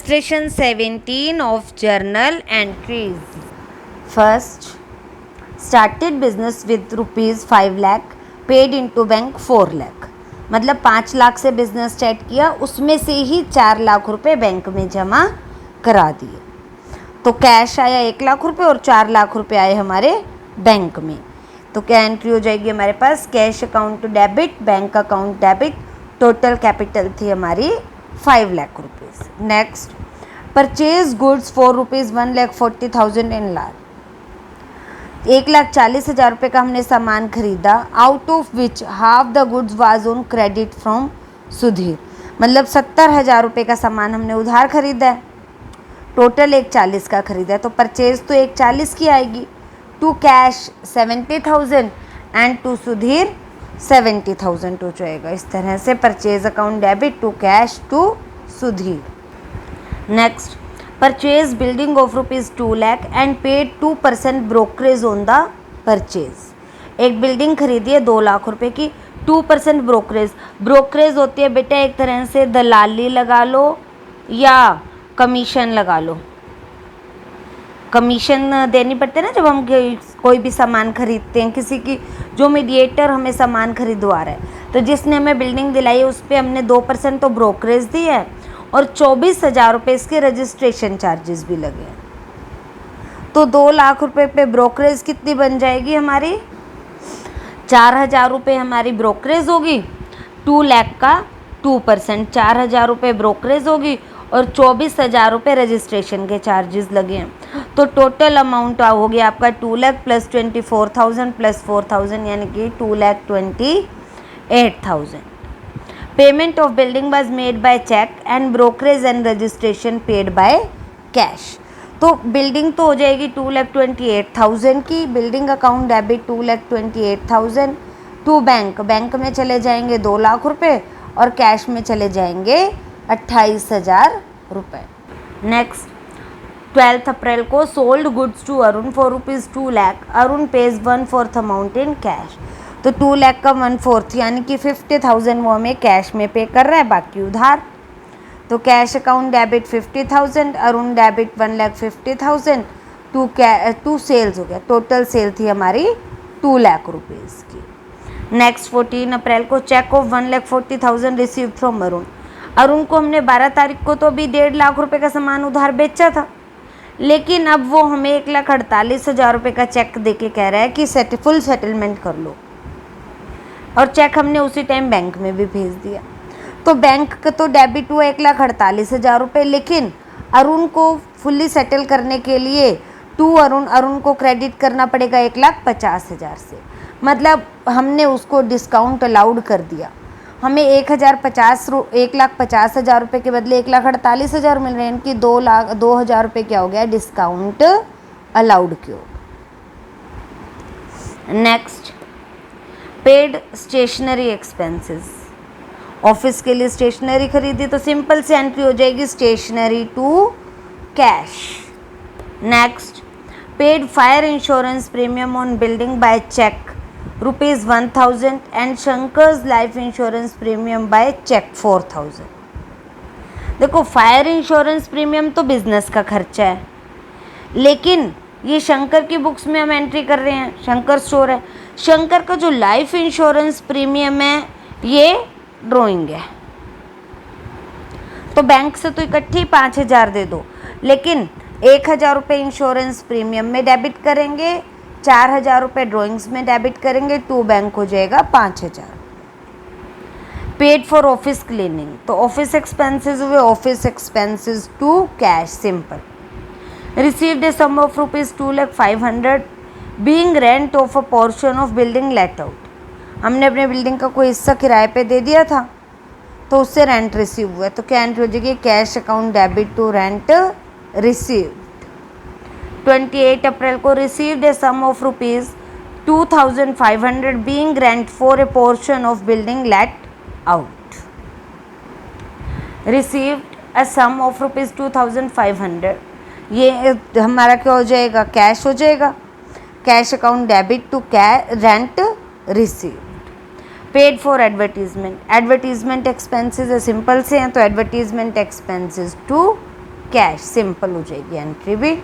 Illustration 17 of journal entries. First, started business with rupees 5 lakh, paid into bank 4 lakh. मतलब 5 लाख से business start किया, उसमें से ही 4 लाख रुपए बैंक में जमा करा दिए. तो कैश आया 1 लाख रुपए और 4 लाख रुपए आए हमारे बैंक में. तो क्या एंट्री हो जाएगी हमारे पास? Cash account debit, bank account debit, total capital थी हमारी 5 lakh rupees. Next, purchase goods for rupees 1,40,000 in lakh. 1,40,000 रुपये का हमने सामान खरीदा. Out of which half the goods was on credit from Sudhir. मतलब 70,000 रुपये का सामान हमने उधार खरीदा है, टोटल 1,40,000 का खरीदा है. तो परचेज तो 1,40,000 की आएगी. To cash 70,000 and to Sudhir 70,000 हो जाएगा. इस तरह से purchase account debit to cash to Sudhir. Next, purchase building of rupees 2 lakh and paid 2% brokerage on the purchase. एक बिल्डिंग खरीदी है 2 लाख रुपए की, 2% ब्रोकरेज. ब्रोकरेज होती है बेटा एक तरह से दलाली लगा लो या कमीशन लगा लो. कमीशन देनी पड़ती है ना जब हम कोई भी सामान खरीदते हैं, किसी की जो मीडिएटर हमें सामान खरीदवा रहा है, तो जिसने हमें बिल्डिंग दिलाई है उस पर हमने 2% तो ब्रोकरेज दी है और 24,000 रुपये इसके रजिस्ट्रेशन चार्जेस भी लगे हैं. तो 2 लाख रुपए पे ब्रोकरेज कितनी बन जाएगी हमारी? 4,000 रुपये हमारी ब्रोकरेज होगी. 2 लाख का 2%, 4,000 रुपये ब्रोकरेज होगी और 24,000 रुपये रजिस्ट्रेशन के चार्जेस लगे हैं. तो टोटल अमाउंट हो गया आपका 2 लाख प्लस 24,000 प्लस 4,000 यानी कि 2,28,000. Payment of building was made by cheque and brokerage and registration paid by cash. तो बिल्डिंग तो हो जाएगी 2,28,000 की. Building account debit 2,28,000 to bank. Bank में चले जाएंगे 2 लाख रुपए और कैश में चले जाएंगे 28,000 रुपये. नेक्स्ट, 12 अप्रैल को sold goods to Arun for rupees 2 lakh. Arun pays 1/4 amount in cash. तो 2 लाख का 1/4 यानी कि 50,000 वो हमें कैश में पे कर रहा है, बाकी उधार. तो cash account debit 50,000, Arun debit 1,50,000 to sales हो गया. टोटल सेल थी हमारी 2 लाख रुपीज़ की. नेक्स्ट, 14 अप्रैल को cheque of 1,40,000 receive from Arun. Arun को हमने 12 तारीख को तो अभी 1.5 लाख रुपए का सामान उधार बेचा था, लेकिन अब वो हमें 1,48,000 रुपये का चेक देके कह रहा है कि फुल सेटलमेंट कर लो. और चेक हमने उसी टाइम बैंक में भी भेज दिया. तो बैंक का तो डेबिट हुआ 1,48,000 रुपये, लेकिन अरुण को फुल्ली सेटल करने के लिए अरुण को क्रेडिट करना पड़ेगा 1,50,000 से. मतलब हमने उसको डिस्काउंट अलाउड कर दिया. हमें 1,50,000 रुपये के बदले 1,48,000 मिल रहे हैं, इनकी 2,000 रुपये क्या हो गया? डिस्काउंट अलाउड क्यों. Next, paid stationery expenses. Office के लिए स्टेशनरी खरीदी तो सिंपल से एंट्री हो जाएगी stationery to cash. Next, paid fire insurance premium on building by cheque rupees 1,000 and Shankar's life insurance premium by cheque 4,000. देखो, फायर इंश्योरेंस प्रीमियम तो बिजनेस का खर्चा है, लेकिन ये शंकर की बुक्स में हम एंट्री कर रहे हैं, शंकर स्टोर है. शंकर का जो लाइफ इंश्योरेंस प्रीमियम है ये ड्रॉइंग है. तो बैंक से तो इकट्ठी 5,000 दे दो, लेकिन 1,000 रुपये इंश्योरेंस प्रीमियम में डेबिट करेंगे, 4,000 रुपये ड्रॉइंग्स में डेबिट करेंगे, टू बैंक हो जाएगा 5,000. Paid for office cleaning. तो ऑफिस एक्सपेंसेस हुए office expenses to cash, simple. Received a sum of rupees 2,05,000 being rent of a portion of building let out. हमने अपने बिल्डिंग का कोई हिस्सा किराए पे दे दिया था, तो उससे रेंट रिसीव हुआ है. तो क्या एंट्री हो जाएगी? Cash account debit to rent received. 28 April को received a sum of rupees 2,500 being rent for a portion of building let out. Received a sum of rupees 2,500, ये हमारा क्या हो जाएगा? कैश हो जाएगा. Cash account debit to rent received. Paid for advertisement. Advertisement expenses simple से हैं, तो advertisement expenses to cash, simple हो जाएगी एंट्री भी।